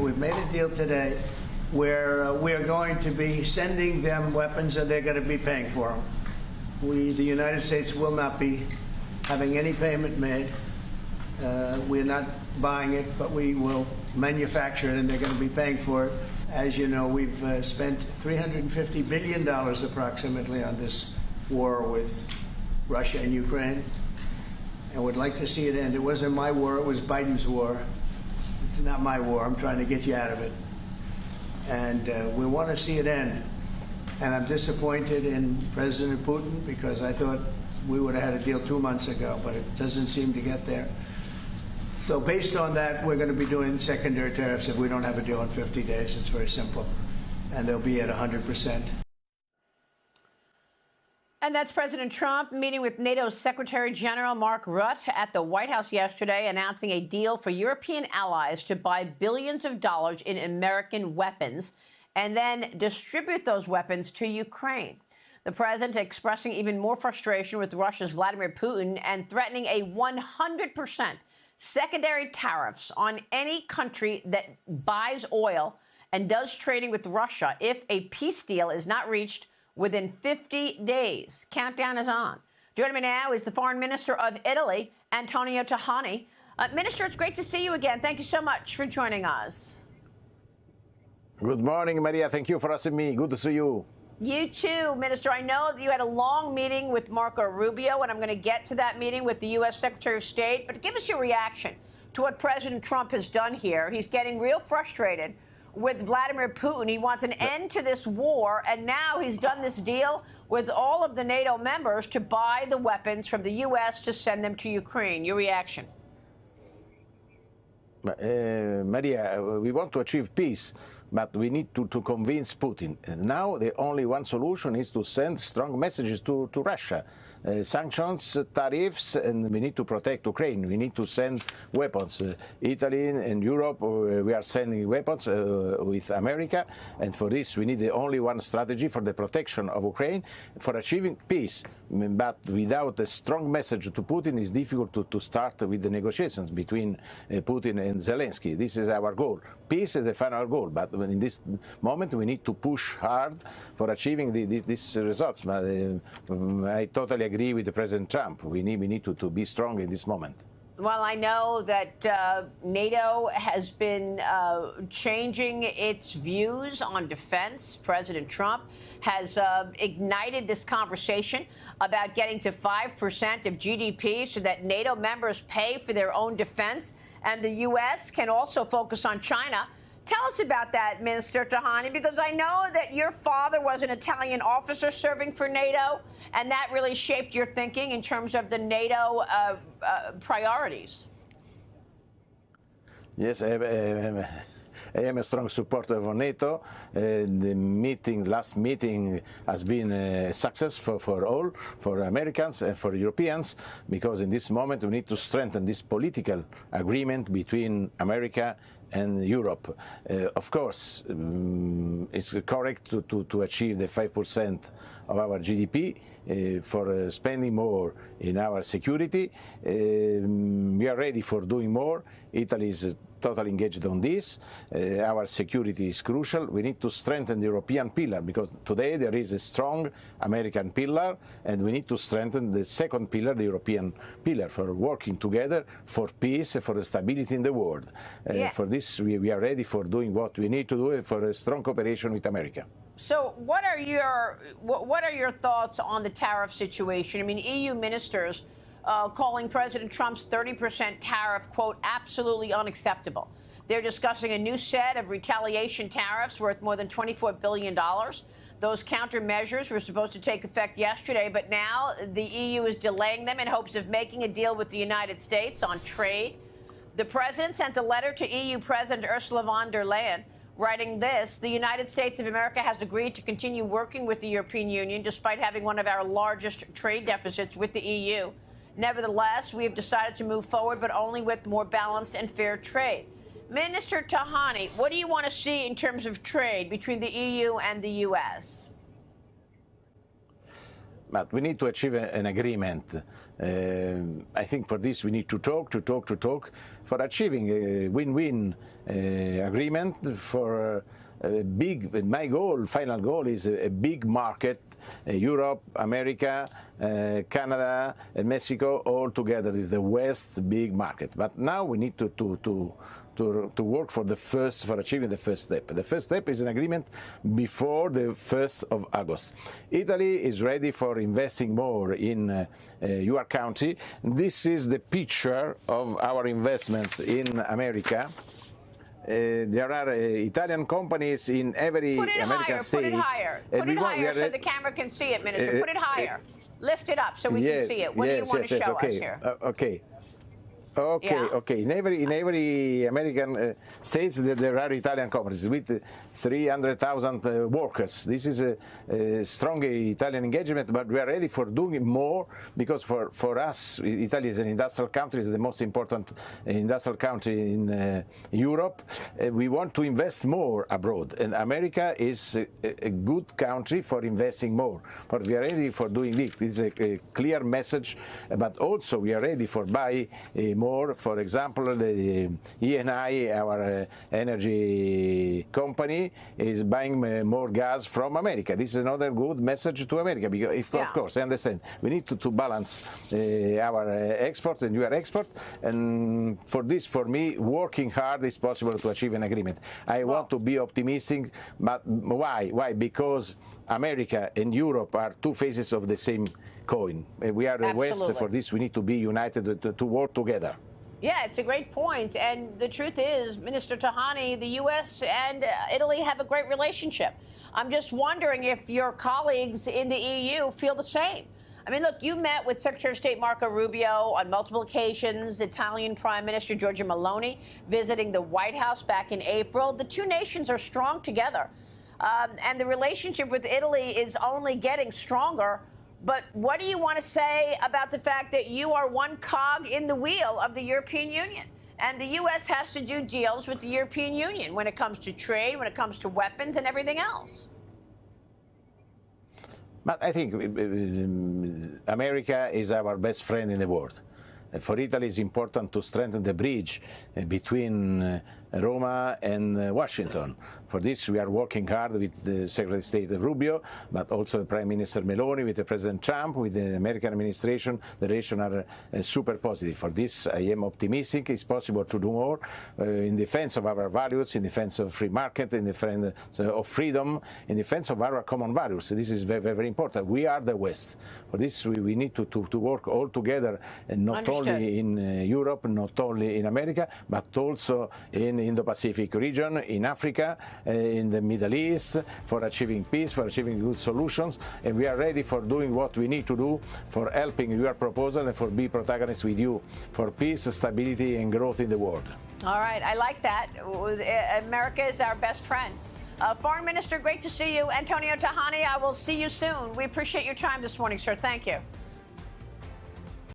we've made a deal today where we're going to be sending them weapons and they're going to be paying for them. The United States will not be having any payment made. We're not buying it, but we will manufacture it and they're going to be paying for it. As you know, we've spent $350 billion approximately on this war with Russia and Ukraine, and would like to see it end. It wasn't my war, it was Biden's war. It's not my war. I'm trying to get you out of it. And we want to see it end. And I'm disappointed in President Putin because I thought we would have had a deal 2 months ago, but it doesn't seem to get there. So based on that, we're going to be doing secondary tariffs if we don't have a deal in 50 days. It's very simple. And they'll be at 100%. And that's President Trump meeting with NATO's Secretary General Mark Rutte at the White House yesterday, announcing a deal for European allies to buy billions of dollars in American weapons and then distribute those weapons to Ukraine. The president expressing even more frustration with Russia's Vladimir Putin and threatening a 100% secondary tariffs on any country that buys oil and does trading with Russia if a peace deal is not reached within 50 days. Countdown is on. Joining me now is the Foreign Minister of Italy, Antonio Tajani. Minister, it's great to see you again. Thank you so much for joining us. Good morning, Maria. Thank you for asking me. Good to see you. You too, Minister. I know that you had a long meeting with Marco Rubio, and I'm going to get to that meeting with the U.S. Secretary of State. But give us your reaction to what President Trump has done here. He's getting real frustrated with Vladimir Putin. He wants an end to this war, and now he's done this deal with all of the NATO members to buy the weapons from the U.S. to send them to Ukraine. Your reaction? Maria, we want to achieve peace, but we need to convince Putin. Now the only one solution is to send strong messages to Russia. Sanctions, tariffs, and we need to protect Ukraine. We need to send weapons. Italy and Europe, we are sending weapons with America, and for this we need the only one strategy for the protection of Ukraine, for achieving peace. But without a strong message to Putin, it's difficult to start with the negotiations between Putin and Zelensky. This is our goal. Peace is the final goal, but in this moment we need to push hard for achieving these results. I totally agree with President Trump. We need to be strong in this moment. Well, I know that NATO has been changing its views on defense. President Trump has ignited this conversation about getting to 5% of GDP so that NATO members pay for their own defense, and the U.S. can also focus on China. Tell us about that, Minister Tajani, because I know that your father was an Italian officer serving for NATO, and that really shaped your thinking in terms of the NATO priorities. Yes, I am a strong supporter of NATO. The last meeting has been a success for all, for Americans and for Europeans, because in this moment we need to strengthen this political agreement between America and Europe. Of course, it's correct to achieve the 5% of our GDP for spending more in our security. We are ready for doing more. Italy is totally engaged on this. Our security is crucial. We need to strengthen the European pillar, because today there is a strong American pillar, and we need to strengthen the second pillar, the European pillar, for working together for peace, for the stability in the world. For this, we are ready for doing what we need to do for a strong cooperation with America. So what are your thoughts on the tariff situation? I mean, EU ministers calling President Trump's 30% tariff, quote, absolutely unacceptable. They're discussing a new set of retaliation tariffs worth more than $24 billion. Those countermeasures were supposed to take effect yesterday, but now the EU is delaying them in hopes of making a deal with the United States on trade. The president sent a letter to EU President Ursula von der Leyen writing this: the United States of America has agreed to continue working with the European Union despite having one of our largest trade deficits with the EU. Nevertheless, we have decided to move forward, but only with more balanced and fair trade. Minister Tajani, what do you want to see in terms of trade between the EU and the U.S.? But we need to achieve an agreement. I think for this we need to talk. For achieving a win-win agreement for my final goal is a big market, Europe, America, Canada, and Mexico, all together is the West big market. But now we need to work for achieving the first step. The first step is an agreement before the 1st of August. Italy is ready for investing more in your country. This is the picture of our investments in America. There are Italian companies in every American state. Put it higher. Put it higher so the camera can see it, Minister. Put it higher. Lift it up so we can see it. What do you want to show us here? Okay. In every American states there are Italian companies with 300,000 workers. This is a strong Italian engagement, but we are ready for doing more because for us, Italy is an industrial country, is the most important industrial country in Europe. We want to invest more abroad, and America is a good country for investing more. But we are ready for doing it. It's a clear message, but also we are ready for buy more. For example, the Eni, our energy company, is buying more gas from America. This is another good message to America because, of course, I understand we need to balance our export and your export. And for this, for me, working hard is possible to achieve an agreement. I want to be optimistic, but why? Why? Because America and Europe are two faces of the same coin. We are the West. For this, we need to be united to work together. Yeah, it's a great point. And the truth is, Minister Tajani, the U.S. and Italy have a great relationship. I'm just wondering if your colleagues in the EU feel the same. I mean, look, you met with Secretary of State Marco Rubio on multiple occasions, Italian Prime Minister Giorgia Meloni visiting the White House back in April. The two nations are strong together. And the relationship with Italy is only getting stronger. But what do you want to say about the fact that you are one cog in the wheel of the European Union? And the U.S. has to do deals with the European Union when it comes to trade, when it comes to weapons and everything else. But I think America is our best friend in the world. For Italy, it's important to strengthen the bridge between Roma and Washington. For this, we are working hard with the Secretary of State Rubio, but also the Prime Minister Meloni, with the President Trump, with the American administration. The relations are super positive. For this, I am optimistic. It's possible to do more in defense of our values, in defense of free market, in defense of freedom, in defense of our common values. This is very, very important. We are the West. For this, we need to work all together, and not only in Europe, not only in America, but also in the Indo-Pacific region, in Africa, in the Middle East, for achieving peace, for achieving good solutions. And we are ready for doing what we need to do, for helping your proposal and for being protagonists with you for peace, stability and growth in the world. All right, I like that. America is our best friend. Foreign Minister, great to see you. Antonio Tajani, I will see you soon. We appreciate your time this morning, sir. Thank you.